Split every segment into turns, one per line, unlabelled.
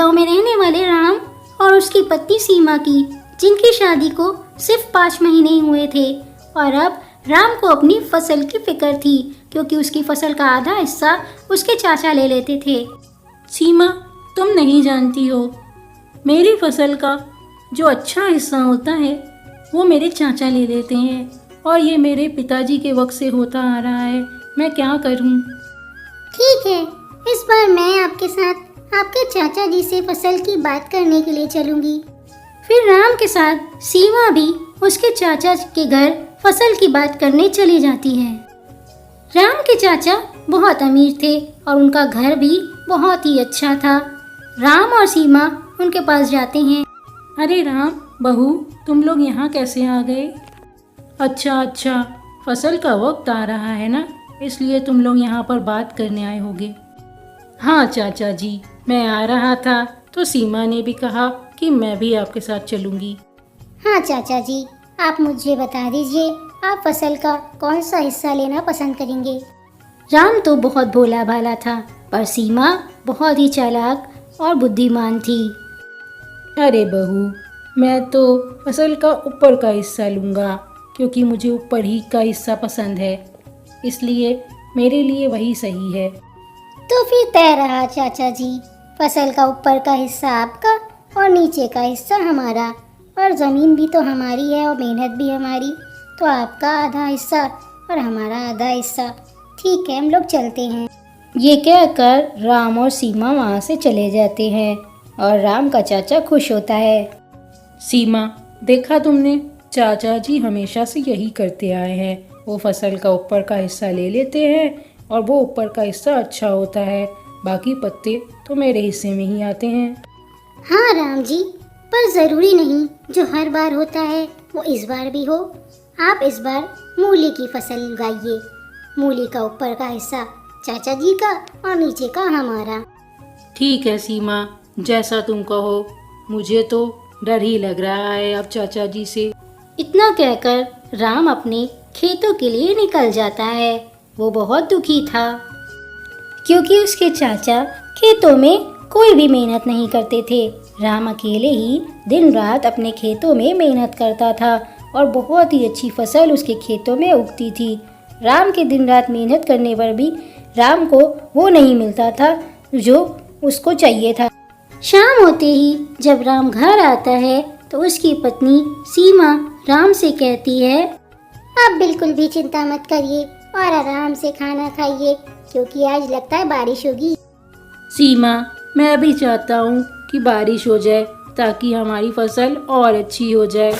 गांव में रहने वाले राम और उसकी पत्नी सीमा की, जिनकी शादी को सिर्फ 5 महीने ही हुए थे। और अब राम को अपनी फसल की फिक्र थी, क्योंकि उसकी फसल का आधा हिस्सा उसके चाचा ले लेते थे।
सीमा, तुम नहीं जानती हो, मेरी फसल का जो अच्छा हिस्सा होता है वो मेरे चाचा ले लेते हैं, और ये मेरे पिताजी के वक्त से होता आ रहा है। मैं क्या करूं?
ठीक है, इस बार मैं आपके साथ आपके चाचा जी से फसल की बात करने के लिए चलूंगी।
फिर राम के साथ सीमा भी उसके चाचा के घर फसल की बात करने चली जाती है। राम के चाचा बहुत अमीर थे और उनका घर भी बहुत ही अच्छा था। राम और सीमा उनके पास जाते हैं।
अरे राम, बहू, तुम लोग यहाँ कैसे आ गए? अच्छा, फसल का वक्त आ रहा है ना, इसलिए तुम लोग यहाँ पर बात करने आए होगे। हाँ चाचा जी, मैं आ रहा था तो सीमा ने भी कहा कि मैं भी आपके साथ चलूँगी।
हाँ चाचा जी, आप मुझे बता दीजिए, आप फसल का कौन सा हिस्सा लेना पसंद करेंगे?
राम तो बहुत भोला भाला था, पर सीमा बहुत ही चालाक और बुद्धिमान थी।
अरे बहू, मैं तो फसल का ऊपर का हिस्सा लूँगा, क्योंकि मुझे ऊपर ही का हिस्सा पसंद है, इसलिए मेरे लिए वही सही है।
तो फिर तय रहा चाचा जी, फसल का ऊपर का हिस्सा आपका और नीचे का हिस्सा हमारा, और ज़मीन भी तो हमारी है और मेहनत भी हमारी, तो आपका आधा हिस्सा और हमारा आधा हिस्सा। ठीक है, हम लोग चलते हैं।
ये कहकर राम और सीमा वहाँ से चले जाते हैं और राम का चाचा खुश होता है।
सीमा, देखा तुमने, चाचा जी हमेशा से यही करते आए हैं। वो फसल का ऊपर का हिस्सा ले लेते हैं और वो ऊपर का हिस्सा अच्छा होता है, बाकी पत्ते तो मेरे हिस्से में ही आते हैं।
हाँ राम जी, पर ज़रूरी नहीं जो हर बार होता है वो इस बार भी हो। आप इस बार मूली की फसल उगाइए। मूली का ऊपर का हिस्सा चाचा जी का और नीचे का हमारा।
ठीक है सीमा, जैसा तुम कहो। मुझे तो डर ही लग रहा है अब चाचा जी से।
इतना कहकर राम अपने खेतों के लिए निकल जाता है। वो बहुत दुखी था, क्योंकि उसके चाचा खेतों में कोई भी मेहनत नहीं करते थे। राम अकेले ही दिन रात अपने खेतों में मेहनत करता था और बहुत ही अच्छी फसल उसके खेतों में उगती थी। राम के दिन रात मेहनत करने पर भी राम को वो नहीं मिलता था जो उसको चाहिए था। शाम होते ही जब राम घर आता है तो उसकी पत्नी सीमा राम से कहती है,
आप बिल्कुल भी चिंता मत करिए और आराम से खाना खाइए, क्योंकि आज लगता है बारिश होगी।
सीमा, मैं भी चाहता हूँ कि बारिश हो जाए ताकि हमारी फसल और अच्छी हो जाए।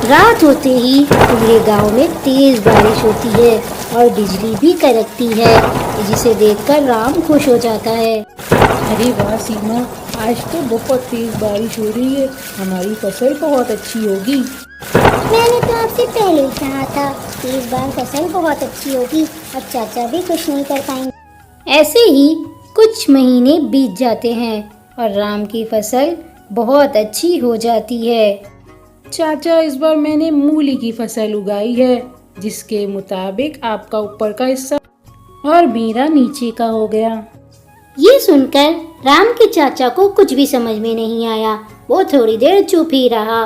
रात होते ही पूरे गांव में तेज बारिश होती है और बिजली भी कड़कती है, जिसे देखकर राम खुश हो जाता है।
अरे वाह सीमा, आज तो बहुत तेज बारिश हो रही है, हमारी फसल बहुत अच्छी होगी।
मैंने तो आपसे पहले ही कहा था कि इस बार फसल बहुत अच्छी होगी, अब चाचा भी कुछ नहीं कर पाएंगे।
ऐसे ही कुछ महीने बीत जाते हैं और राम की फसल बहुत अच्छी हो जाती है।
चाचा, इस बार मैंने मूली की फसल उगाई है, जिसके मुताबिक आपका ऊपर का हिस्सा और मेरा नीचे का हो गया।
ये सुनकर राम के चाचा को कुछ भी समझ में नहीं आया। वो थोड़ी देर चुप ही रहा।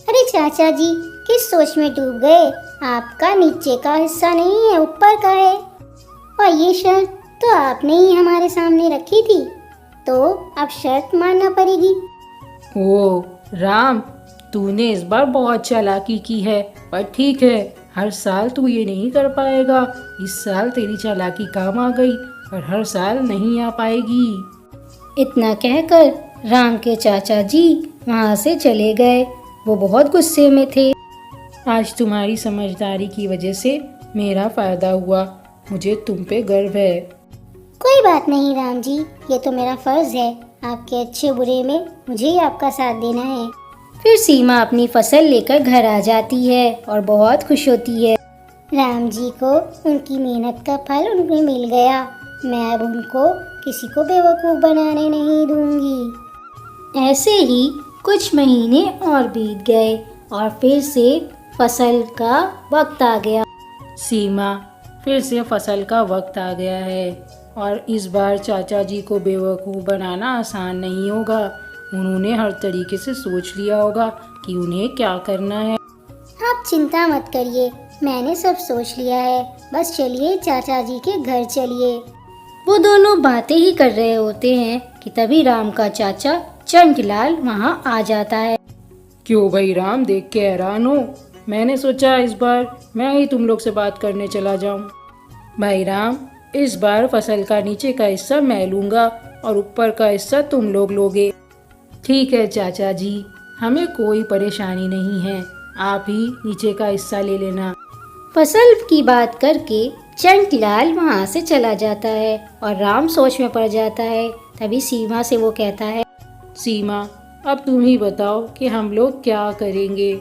अरे चाचा जी, किस सोच में डूब गए? आपका नीचे का हिस्सा नहीं है, ऊपर का है, और ये शर्त तो आपने ही हमारे सामने रखी थी, तो अब शर्त मानना पड़ेगी।
ओ राम, तूने इस बार बहुत चालाकी की है, पर ठीक है, हर साल तू ये नहीं कर पाएगा। इस साल तेरी चालाकी काम आ गई और हर साल नहीं आ पाएगी।
इतना कहकर राम के चाचा जी वहाँ से चले गए। वो बहुत गुस्से में थे।
आज तुम्हारी समझदारी की वजह से मेरा फायदा हुआ, मुझे तुम पे गर्व है।
कोई बात नहीं राम जी, ये तो मेरा फर्ज है। आपके अच्छे बुरे में मुझे ही आपका साथ देना है।
फिर सीमा अपनी फसल लेकर घर आ जाती है और बहुत खुश होती है।
राम जी को उनकी मेहनत का फल उन्हें मिल गया। मैं अब उनको किसी को बेवकूफ़ बनाने नहीं दूंगी।
ऐसे ही कुछ महीने और बीत गए और फिर से फसल का वक्त आ गया।
सीमा, फिर से फसल का वक्त आ गया है। और इस बार चाचा जी को बेवकूफ़ बनाना आसान नहीं होगा। उन्होंने हर तरीके से सोच लिया होगा कि उन्हें क्या करना है।
आप चिंता मत करिए, मैंने सब सोच लिया है। बस चलिए चाचा जी के घर चलिए।
वो दोनों बातें ही कर रहे होते हैं कि तभी राम का चाचा चंटलाल वहाँ आ जाता है।
क्यों भाई राम, देख के हैरान हो? मैंने सोचा इस बार मैं ही तुम लोग से बात करने चला जाऊं। भाई राम, इस बार फसल का नीचे का हिस्सा मैं लूँगा और ऊपर का हिस्सा तुम लोग लोगे। ठीक है चाचा जी, हमें कोई परेशानी नहीं है, आप ही नीचे का हिस्सा ले लेना।
फसल की बात करके चंटलाल वहाँ से चला जाता है और राम सोच में पड़ जाता है। तभी सीमा से वो कहता है,
सीमा, अब तुम ही बताओ कि हम लोग क्या करेंगे।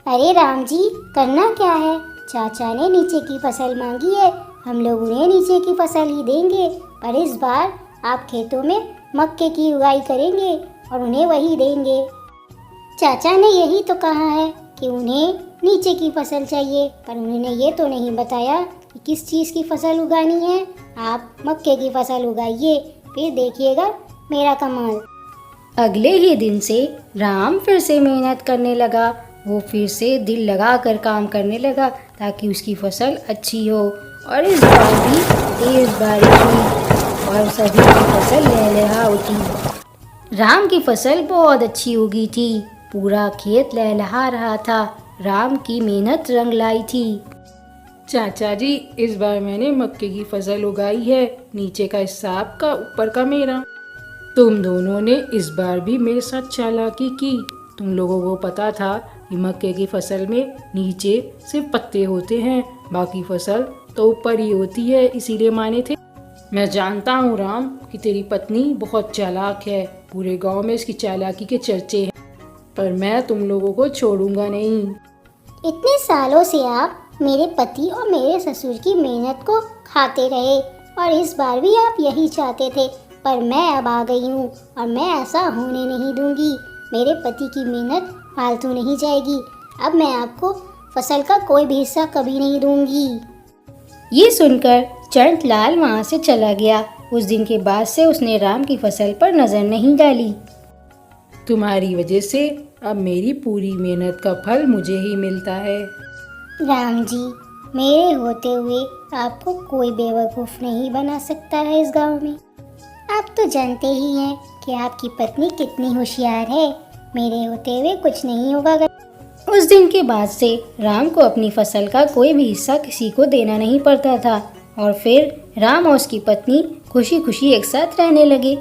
अरे राम जी, करना क्या है? चाचा ने नीचे की फसल मांगी है, हम लोग उन्हें नीचे की फसल ही देंगे। पर इस बार आप खेतों में मक्के की उगाई करेंगे और उन्हें वही देंगे। चाचा ने यही तो कहा है कि उन्हें नीचे की फसल चाहिए, पर उन्होंने ये तो नहीं बताया कि किस चीज़ की फसल उगानी है। आप मक्के की फसल उगाइए, फिर देखिएगा मेरा कमाल।
अगले ही दिन से राम फिर से मेहनत करने लगा। वो फिर से दिल लगा कर काम करने लगा ताकि उसकी फसल अच्छी हो। और इस बार भी तेज बारिश हुई और सभी की फसल लहलहा उठी। राम की फसल बहुत अच्छी उगी थी, पूरा खेत लहलहा रहा था। राम की मेहनत रंग लाई थी।
चाचा जी, इस बार मैंने मक्के की फसल उगाई है, नीचे का हिस्सा आपका, ऊपर का मेरा। तुम दोनों ने इस बार भी मेरे साथ चालाकी की। तुम लोगों को पता था कि मक्के की फसल में नीचे सिर्फ पत्ते होते हैं, बाकी फसल तो ऊपर ही होती है, इसीलिए माने थे। मैं जानता हूँ राम कि तेरी पत्नी बहुत चालाक है, पूरे गांव में इसकी चालाकी के चर्चे हैं, पर मैं तुम लोगों को छोड़ूंगा नहीं।
इतने सालों से आप मेरे पति और मेरे ससुर की मेहनत को खाते रहे और इस बार भी आप यही चाहते थे, पर मैं अब आ गई हूँ और मैं ऐसा होने नहीं दूंगी। मेरे पति की मेहनत फालतू नहीं जाएगी। अब मैं आपको फसल का कोई भी हिस्सा कभी नहीं दूंगी।
ये सुनकर चंटलाल वहाँ से चला गया। उस दिन के बाद से उसने राम की फसल पर नजर नहीं डाली।
तुम्हारी वजह से अब मेरी पूरी मेहनत का फल मुझे ही मिलता है।
राम जी, मेरे होते हुए आपको कोई बेवकूफ़ नहीं बना सकता है इस गांव में। आप तो जानते ही हैं कि आपकी पत्नी कितनी होशियार है। मेरे होते हुए कुछ नहीं होगा।
उस दिन के बाद से राम को अपनी फसल का कोई भी हिस्सा किसी को देना नहीं पड़ता था और फिर राम और उसकी पत्नी खुशी खुशी एक साथ रहने लगे।